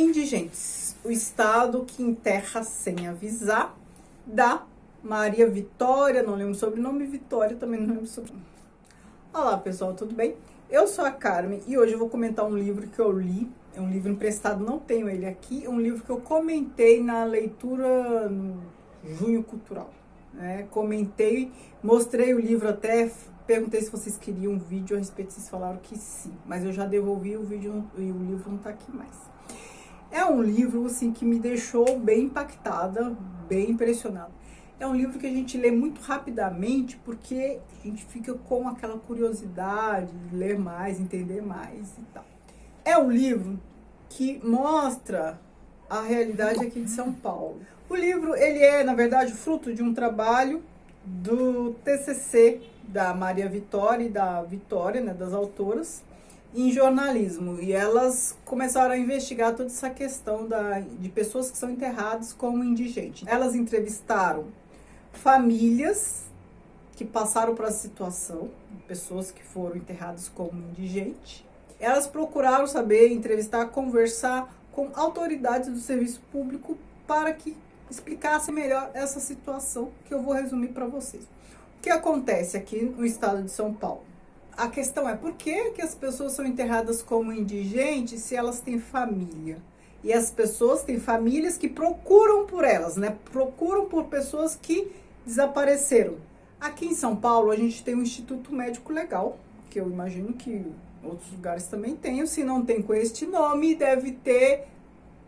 Indigentes, o Estado que enterra sem avisar, da Maria Vitória, não lembro o sobrenome, Vitória também não lembro o sobrenome. Olá pessoal, tudo bem? Eu sou a Carmen e hoje eu vou comentar um livro que eu li, é um livro emprestado, não tenho ele aqui, é um livro que eu comentei na leitura no Junho Cultural. Comentei, mostrei o livro até, perguntei se vocês queriam um vídeo a respeito, vocês falaram que sim, mas eu já devolvi o vídeo e o livro não tá aqui mais. É um livro assim, que me deixou bem impactada, bem impressionada. É um livro que a gente lê muito rapidamente porque a gente fica com aquela curiosidade de ler mais, entender mais e tal. É um livro que mostra a realidade aqui de São Paulo. O livro, ele é, na verdade, fruto de um trabalho do TCC da Maria Vitória e da Vitória, né, das autoras, em jornalismo, e elas começaram a investigar toda essa questão de pessoas que são enterradas como indigentes. Elas entrevistaram famílias que passaram por essa situação, pessoas que foram enterradas como indigentes. Elas procuraram saber, entrevistar, conversar com autoridades do serviço público para que explicassem melhor essa situação que eu vou resumir para vocês. O que acontece aqui no estado de São Paulo? A questão é por que as pessoas são enterradas como indigentes se elas têm família? E as pessoas têm famílias que procuram por elas, né? Procuram por pessoas que desapareceram. Aqui em São Paulo a gente tem o Instituto Médico Legal, que eu imagino que outros lugares também tenham. Se não tem com este nome, deve ter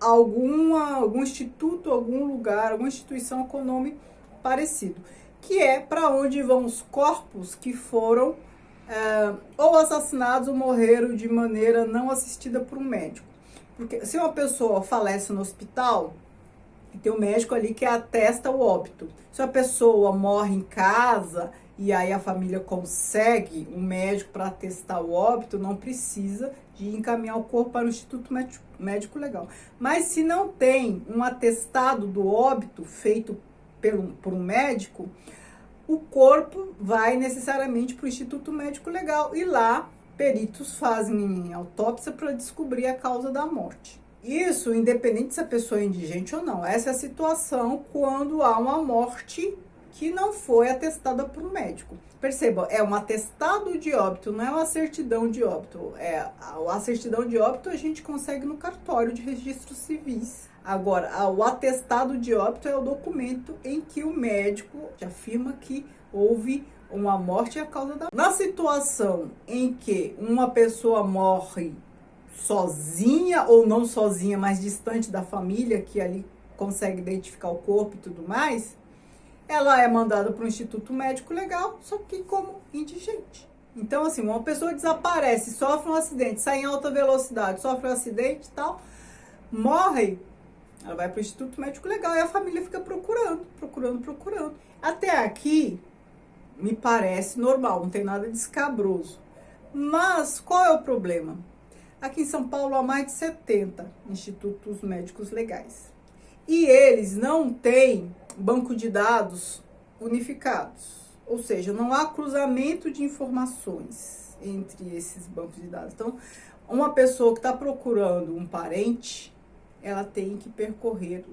algum instituto, algum lugar, alguma instituição com nome parecido. Que é para onde vão os corpos que foram ou assassinados ou morreram de maneira não assistida por um médico. Porque se uma pessoa falece no hospital, tem um médico ali que atesta o óbito. Se a pessoa morre em casa e aí a família consegue um médico para atestar o óbito, não precisa de encaminhar o corpo para o Instituto Médico Legal. Mas se não tem um atestado do óbito feito por um médico, o corpo vai necessariamente para o Instituto Médico Legal e lá peritos fazem autópsia para descobrir a causa da morte. Isso independente se a pessoa é indigente ou não. Essa é a situação quando há uma morte que não foi atestada por um médico. Perceba, é um atestado de óbito, não é uma certidão de óbito. A certidão de óbito a gente consegue no cartório de registros civis. Agora, o atestado de óbito é o documento em que o médico afirma que houve uma morte e a causa da morte. Na situação em que uma pessoa morre sozinha ou não sozinha, mas distante da família, que ali consegue identificar o corpo e tudo mais, ela é mandada para o Instituto Médico Legal, só que como indigente. Então, assim, uma pessoa desaparece, sofre um acidente, sai em alta velocidade, sofre um acidente e tal, morre, ela vai para o Instituto Médico Legal e a família fica procurando. Até aqui, me parece normal, não tem nada de escabroso. Mas qual é o problema? Aqui em São Paulo há mais de 70 institutos médicos legais. E eles não têm banco de dados unificados. Ou seja, não há cruzamento de informações entre esses bancos de dados. Então, uma pessoa que está procurando um parente, ela tem que percorrer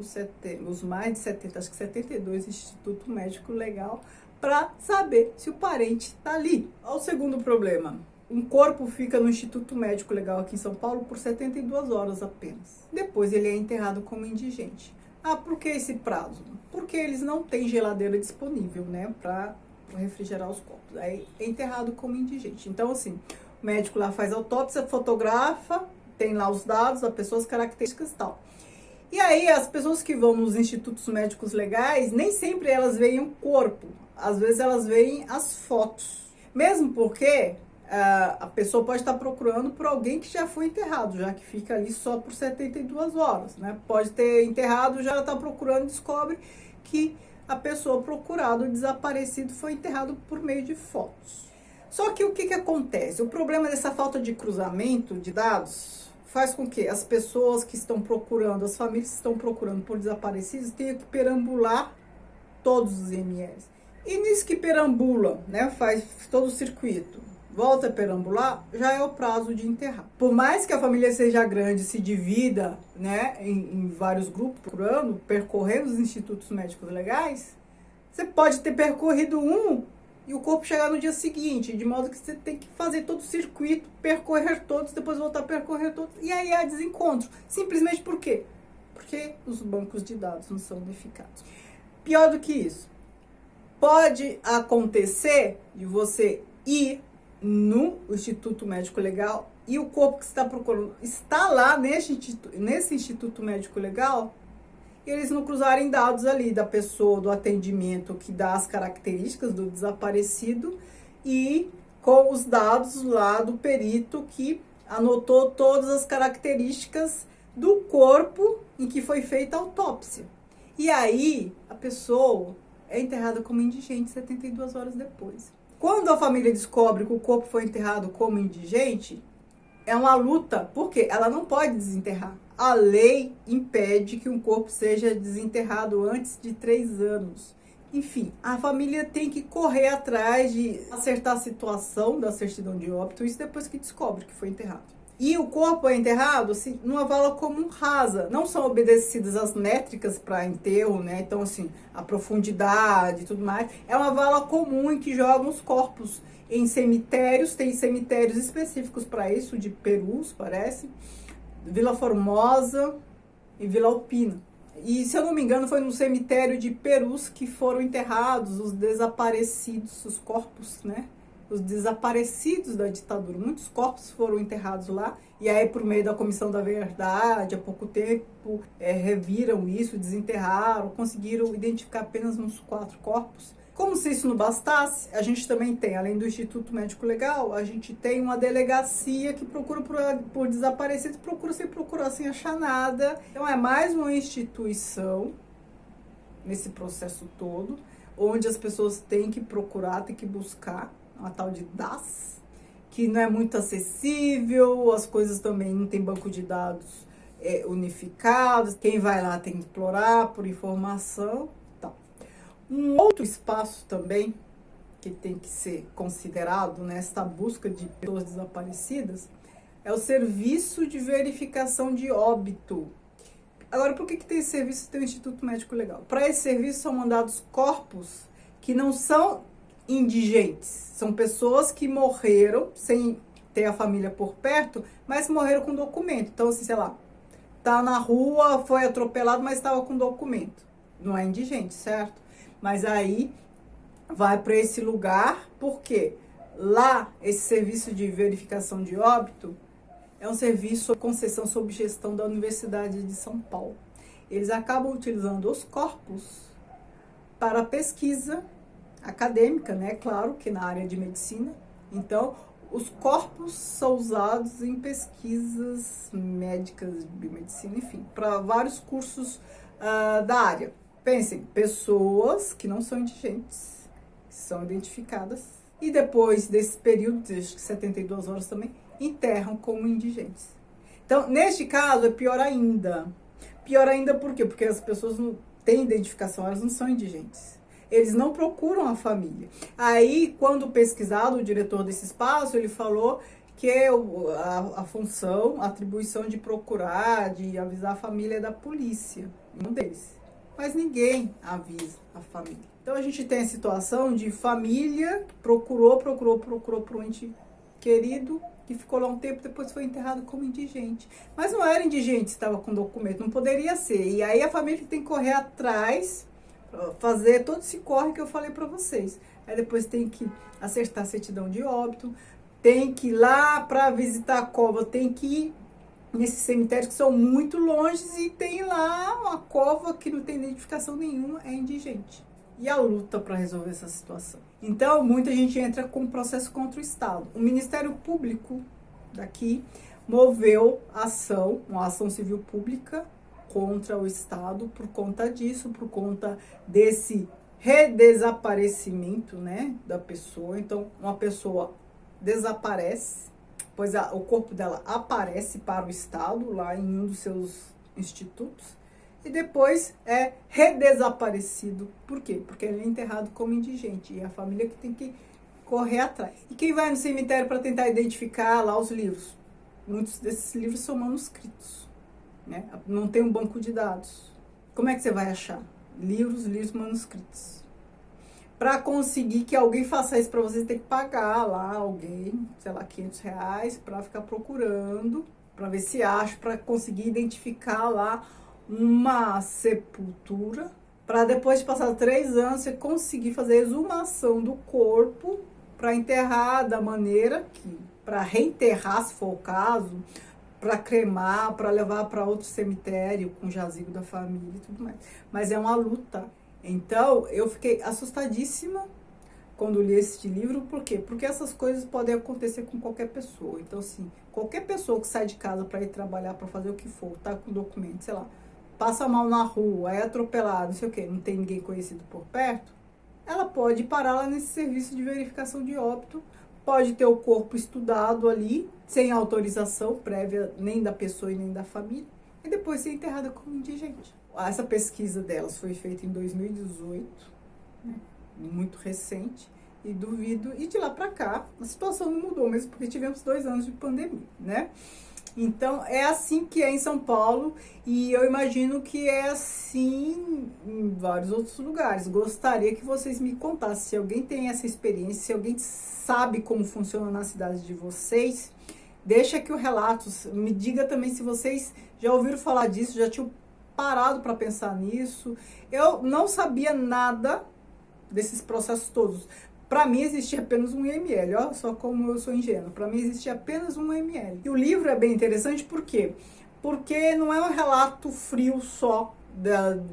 os mais de 70, acho que 72 Instituto Médico Legal para saber se o parente está ali. Olha o segundo problema. Um corpo fica no Instituto Médico Legal aqui em São Paulo por 72 horas apenas. Depois ele é enterrado como indigente. Por que esse prazo? Porque eles não têm geladeira disponível, né, para refrigerar os corpos. Aí é enterrado como indigente. Então, assim, o médico lá faz autópsia, fotografa, tem lá os dados da pessoa, as características e tal. E aí, as pessoas que vão nos institutos médicos legais, nem sempre elas veem o corpo. Às vezes elas veem as fotos. Mesmo porque a pessoa pode estar procurando por alguém que já foi enterrado, já que fica ali só por 72 horas, né? Pode ter enterrado, já está procurando, descobre que a pessoa procurada, o desaparecido, foi enterrado por meio de fotos. Só que o que acontece? O problema dessa falta de cruzamento de dados faz com que as pessoas que estão procurando, as famílias que estão procurando por desaparecidos, tenham que perambular todos os IMLs. E nisso que perambula, né, faz todo o circuito, volta a perambular, já é o prazo de enterrar. Por mais que a família seja grande, se divida, né, em vários grupos por ano, percorrendo os institutos médicos legais, você pode ter percorrido um e o corpo chegar no dia seguinte, de modo que você tem que fazer todo o circuito, percorrer todos, depois voltar a percorrer todos, e aí há desencontro. Simplesmente por quê? Porque os bancos de dados não são unificados. Pior do que isso, pode acontecer de você ir no Instituto Médico Legal e o corpo que você está procurando está lá nesse Instituto Médico Legal e eles não cruzarem dados ali da pessoa, do atendimento que dá as características do desaparecido e com os dados lá do perito que anotou todas as características do corpo em que foi feita a autópsia. E aí a pessoa é enterrada como indigente 72 horas depois. Quando a família descobre que o corpo foi enterrado como indigente, é uma luta, porque ela não pode desenterrar. A lei impede que um corpo seja desenterrado antes de 3 anos. Enfim, a família tem que correr atrás de acertar a situação da certidão de óbito, isso depois que descobre que foi enterrado. E o corpo é enterrado assim, numa vala comum rasa. Não são obedecidas as métricas para enterro, né? Então, assim, a profundidade e tudo mais. É uma vala comum em que jogam os corpos em cemitérios. Tem cemitérios específicos para isso, de Perus, parece. Vila Formosa e Vila Alpina. E, se eu não me engano, foi no cemitério de Perus que foram enterrados os desaparecidos, os corpos, né? Os desaparecidos da ditadura. Muitos corpos foram enterrados lá. E aí, por meio da Comissão da Verdade, há pouco tempo, reviram isso, desenterraram, conseguiram identificar apenas uns 4 corpos. Como se isso não bastasse, a gente também tem, além do Instituto Médico Legal, a gente tem uma delegacia que procura por desaparecidos, procura sem procurar, sem achar nada. Então, é mais uma instituição nesse processo todo, onde as pessoas têm que procurar, têm que buscar, uma tal de DAS, que não é muito acessível, as coisas também não tem banco de dados unificados, quem vai lá tem que explorar por informação. Então, um outro espaço também que tem que ser considerado nesta busca de pessoas desaparecidas é o serviço de verificação de óbito. Agora, por que tem esse serviço? Tem o Instituto Médico Legal. Para esse serviço são mandados corpos que não são indigentes. São pessoas que morreram sem ter a família por perto, mas morreram com documento. Então, assim, sei lá, tá na rua, foi atropelado, mas estava com documento. Não é indigente, certo? Mas aí vai para esse lugar, porque lá, esse serviço de verificação de óbito é um serviço de concessão sob gestão da Universidade de São Paulo. Eles acabam utilizando os corpos para pesquisa acadêmica, né? Claro que na área de medicina. Então, os corpos são usados em pesquisas médicas, de biomedicina, enfim, para vários cursos da área. Pensem, pessoas que não são indigentes, são identificadas, e depois desse período, de 72 horas também, enterram como indigentes. Então, neste caso, é pior ainda. Pior ainda por quê? Porque as pessoas não têm identificação, elas não são indigentes. Eles não procuram a família. Aí, quando pesquisado, o diretor desse espaço, ele falou que a função, a atribuição de procurar, de avisar a família é da polícia, um deles. Mas ninguém avisa a família. Então, a gente tem a situação de família que procurou por um ente querido, que ficou lá um tempo, depois foi enterrado como indigente. Mas não era indigente, estava com documento, não poderia ser. E aí a família tem que correr atrás, fazer todo esse corre que eu falei para vocês. Aí depois tem que acertar a certidão de óbito, tem que ir lá para visitar a cova, tem que ir nesses cemitérios que são muito longe e tem lá uma cova que não tem identificação nenhuma, é indigente. E a luta para resolver essa situação. Então, muita gente entra com processo contra o Estado. O Ministério Público daqui moveu ação, uma ação civil pública contra o Estado por conta disso, por conta desse redesaparecimento, né, da pessoa. Então, uma pessoa desaparece, pois o corpo dela aparece para o Estado, lá em um dos seus institutos, e depois é redesaparecido. Por quê? Porque ele é enterrado como indigente, e a família que tem que correr atrás. E quem vai no cemitério para tentar identificar lá os livros? Muitos desses livros são manuscritos, né? Não tem um banco de dados. Como é que você vai achar? Livros manuscritos. Para conseguir que alguém faça isso para você, tem que pagar lá alguém, sei lá, R$500 para ficar procurando, para ver se acha, para conseguir identificar lá uma sepultura, para depois de passar 3 anos você conseguir fazer a exumação do corpo para enterrar da maneira que, para reenterrar se for o caso, para cremar, para levar para outro cemitério com jazigo da família e tudo mais. Mas é uma luta. Então, eu fiquei assustadíssima quando li este livro. Por quê? Porque essas coisas podem acontecer com qualquer pessoa. Então, assim, qualquer pessoa que sai de casa para ir trabalhar, para fazer o que for, tá com documento, sei lá, passa mal na rua, é atropelado, não sei o quê, não tem ninguém conhecido por perto, ela pode parar lá nesse serviço de verificação de óbito, pode ter o corpo estudado ali, sem autorização prévia nem da pessoa e nem da família, e depois ser enterrada como indigente. Essa pesquisa delas foi feita em 2018, né, muito recente, e duvido, e de lá para cá, a situação não mudou mesmo, porque tivemos 2 anos de pandemia, né? Então, é assim que é em São Paulo, e eu imagino que é assim em vários outros lugares. Gostaria que vocês me contassem, se alguém tem essa experiência, se alguém sabe como funciona na cidade de vocês, deixa aqui o relato, me diga também se vocês já ouviram falar disso, já tinham parado para pensar nisso. Eu não sabia nada desses processos todos. Para mim existia apenas um IML, ó, só como eu sou ingênuo. Para mim existia apenas um IML. E o livro é bem interessante, por quê? Porque não é um relato frio só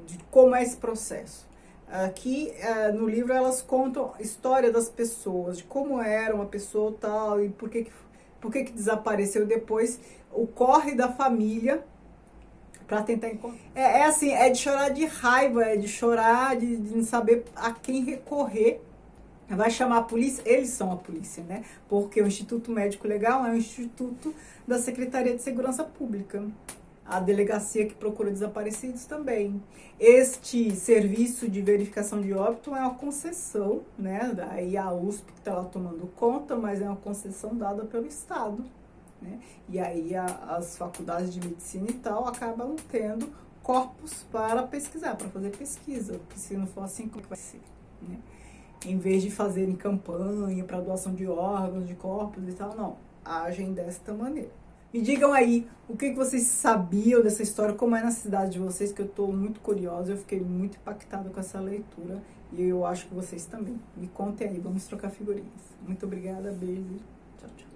de como é esse processo. Aqui no livro elas contam a história das pessoas, de como era uma pessoa tal e por que desapareceu depois, o corre da família para tentar encontrar. É assim, é de chorar de raiva, é de chorar de não saber a quem recorrer. Vai chamar a polícia, eles são a polícia, né? Porque o Instituto Médico Legal é um instituto da Secretaria de Segurança Pública. A delegacia que procura desaparecidos também. Este serviço de verificação de óbito é uma concessão, né? Daí a USP que está lá tomando conta, mas é uma concessão dada pelo Estado, né? E aí as faculdades de medicina e tal acabam tendo corpos para pesquisar, para fazer pesquisa, porque se não for assim, como que vai ser, né? Em vez de fazerem campanha para doação de órgãos, de corpos e tal, não, agem desta maneira. Me digam aí o que vocês sabiam dessa história, como é na cidade de vocês, que eu estou muito curiosa, eu fiquei muito impactada com essa leitura e eu acho que vocês também. Me contem aí, vamos trocar figurinhas. Muito obrigada, beijo, tchau, tchau.